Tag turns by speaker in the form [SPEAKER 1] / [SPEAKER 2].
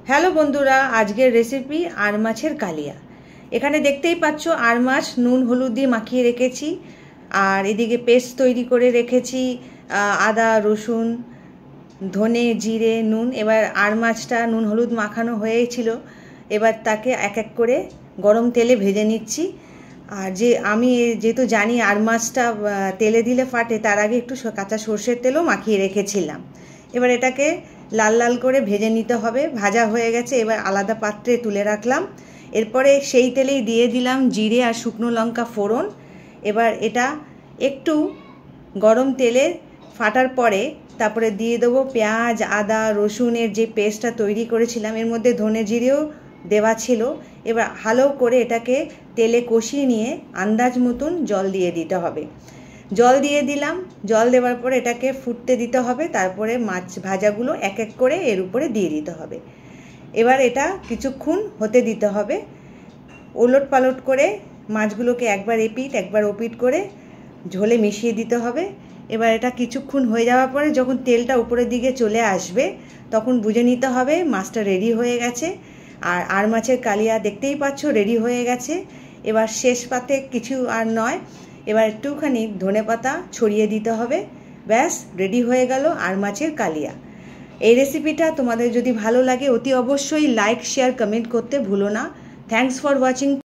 [SPEAKER 1] Hello বন্ধুরা, আজকের recipe আর মাছের কালিয়া। এখানে দেখতেই পাচ্ছ আর মাছ নুন হলুদ দিয়ে মাখিয়ে রেখেছি, আর এদিকে পেস্ট তৈরি করে রেখেছি আদা রসুন ধনে জিরে নুন। এবার আর মাছটা নুন হলুদ মাখানো হয়েছিল, এবার তাকে এক এক করে গরম তেলে ভেজে নিচ্ছি। আর আমি যেহেতু জানি আর মাছটা তেলে দিলে ফাটে, তার আগে একটু কাঁচা সর্ষের তেলও মাখিয়ে রেখেছিলাম। এবার এটাকে লাল লাল করে ভেজে নিতে হবে। ভাজা হয়ে গেছে, এবার আলাদা পাত্রে তুলে রাখলাম। এরপরে সেই তেলেই দিয়ে দিলাম জিরে আর শুকনো লঙ্কা ফোড়ন। এবার এটা একটু গরম তেলে ফাটার পরে তারপরে দিয়ে দেবো পেঁয়াজ আদা রসুনের যে পেস্টটা তৈরি করেছিলাম, এর মধ্যে ধনে জিরেও দেওয়া ছিল। এবার ভালো করে এটাকে তেলে কষিয়ে নিয়ে আন্দাজ মতন জল দিয়ে দিতে হবে। জল দিয়ে দিলাম, জল দেওয়ার পরে এটাকে ফুটতে দিতে হবে। তারপরে মাছ ভাজাগুলো এক এক করে এর উপরে দিয়ে দিতে হবে। এবার এটা কিছুক্ষণ হতে দিতে হবে। ওলট পালট করে মাছগুলোকে একবার এপিট একবার ওপিট করে ঝোলে মিশিয়ে দিতে হবে। এবার এটা কিছুক্ষণ হয়ে যাওয়ার পরে যখন তেলটা উপরের দিকে চলে আসবে, তখন বুঝে নিতে হবে মাছটা রেডি হয়ে গেছে। আর মাছের কালিয়া দেখতেই পাচ্ছ রেডি হয়ে গেছে। এবার শেষ পাতে কিছু আর নয়, এবার একটুখানি ধনেপাতা ছড়িয়ে দিতে হবে। ব্যাস রেডি হয়ে গেল আর মাছের কালিয়া। এই রেসিপিটা তোমাদের যদি ভালো লাগে অতি অবশ্যই লাইক শেয়ার কমেন্ট করতে ভুলো না। Thanks for watching.